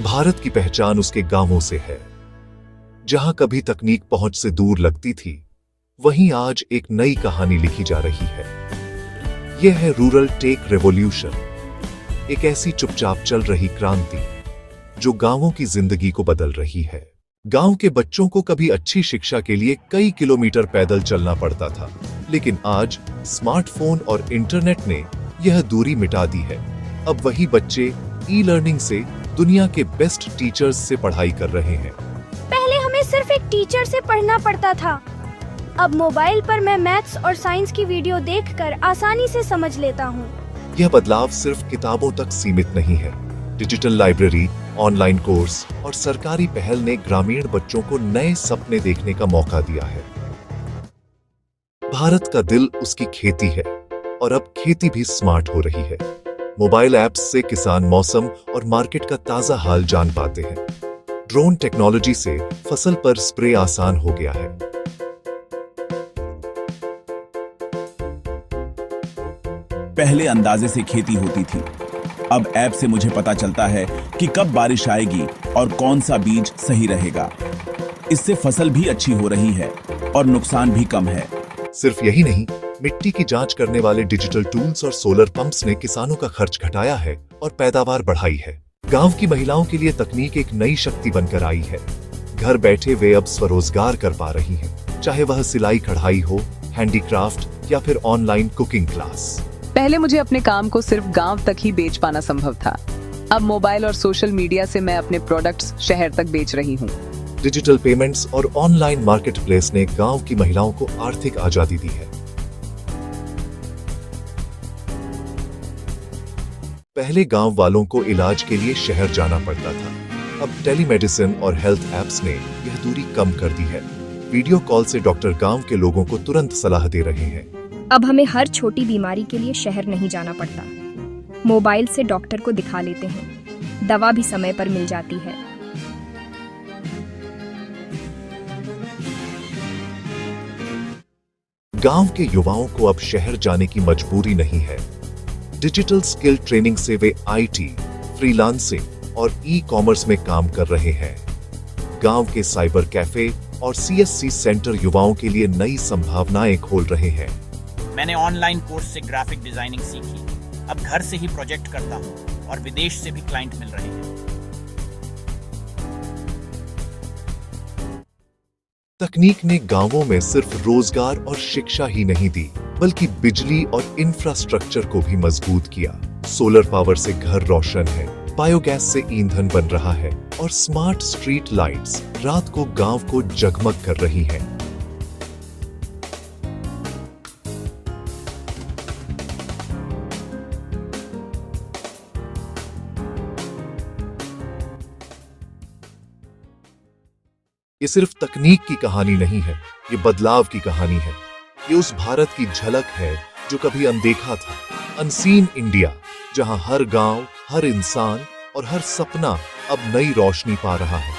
भारत की पहचान उसके गांवों से है। जहां कभी तकनीक पहुंच से दूर लगती थी, वहीं आज एक नई कहानी लिखी जा रही है। यह है रूरल टेक रेवोल्यूशन, एक ऐसी चुपचाप चल रही क्रांति जो गांवों की जिंदगी को बदल रही है। गांव के बच्चों को कभी अच्छी शिक्षा के लिए कई किलोमीटर पैदल चलना पड़ता था, लेकिन आज स्मार्टफोन और इंटरनेट ने यह दूरी मिटा दी है। अब वही बच्चे ई लर्निंग से दुनिया के बेस्ट टीचर्स से पढ़ाई कर रहे हैं। पहले हमें सिर्फ एक टीचर से पढ़ना पड़ता था, अब मोबाइल पर मैं मैथ्स और साइंस की वीडियो देखकर आसानी से समझ लेता हूँ। यह बदलाव सिर्फ किताबों तक सीमित नहीं है। डिजिटल लाइब्रेरी, ऑनलाइन कोर्स और सरकारी पहल ने ग्रामीण बच्चों को नए सपने देखने का मौका दिया है। भारत का दिल उसकी खेती है और अब खेती भी स्मार्ट हो रही है। मोबाइल ऐप्स से किसान मौसम और मार्केट का ताजा हाल जान पाते हैं। ड्रोन टेक्नोलॉजी से फसल पर स्प्रे आसान हो गया है। पहले अंदाजे से खेती होती थी, अब ऐप से मुझे पता चलता है कि कब बारिश आएगी और कौन सा बीज सही रहेगा। इससे फसल भी अच्छी हो रही है और नुकसान भी कम है। सिर्फ यही नहीं, मिट्टी की जांच करने वाले डिजिटल टूल्स और सोलर पंप्स ने किसानों का खर्च घटाया है और पैदावार बढ़ाई है। गांव की महिलाओं के लिए तकनीक एक नई शक्ति बनकर आई है। घर बैठे वे अब स्वरोजगार कर पा रही हैं, चाहे वह सिलाई कढ़ाई हो, हैंडीक्राफ्ट या फिर ऑनलाइन कुकिंग क्लास। पहले मुझे अपने काम को सिर्फ गांव तक ही बेच पाना संभव था। अब मोबाइल और सोशल मीडिया से मैं अपने प्रोडक्ट्स शहर तक बेच रही हूँ। डिजिटल पेमेंट्स और ऑनलाइन मार्केट प्लेस ने गांव की महिलाओं को आर्थिक आजादी दी है। पहले गांव वालों को इलाज के लिए शहर जाना पड़ता था, अब टेलीमेडिसिन और हेल्थ एप्स ने यह दूरी कम कर दी है। वीडियो कॉल से डॉक्टर गांव के लोगों को तुरंत सलाह दे रहे हैं। अब हमें हर छोटी बीमारी के लिए शहर नहीं जाना पड़ता, मोबाइल से डॉक्टर को दिखा लेते हैं, दवा भी समय पर मिल जाती है। गांव के युवाओं को अब शहर जाने की मजबूरी नहीं है। डिजिटल स्किल ट्रेनिंग से वे आईटी, फ्रीलांसिंग और ई कॉमर्स में काम कर रहे हैं। गांव के साइबर कैफे और सीएससी सेंटर युवाओं के लिए नई संभावनाएं खोल रहे हैं। मैंने ऑनलाइन कोर्स से ग्राफिक डिजाइनिंग सीखी, अब घर से ही प्रोजेक्ट करता हूँ और विदेश से भी क्लाइंट मिल रहे हैं। तकनीक ने गांवों में सिर्फ रोजगार और शिक्षा ही नहीं दी, बल्कि बिजली और इंफ्रास्ट्रक्चर को भी मजबूत किया। सोलर पावर से घर रोशन है, बायोगैस से ईंधन बन रहा है और स्मार्ट स्ट्रीट लाइट्स रात को गांव को जगमग कर रही हैं। ये सिर्फ तकनीक की कहानी नहीं है, ये बदलाव की कहानी है। ये उस भारत की झलक है जो कभी अनदेखा था, अनसीन इंडिया, जहां हर गांव, हर इंसान और हर सपना अब नई रोशनी पा रहा है।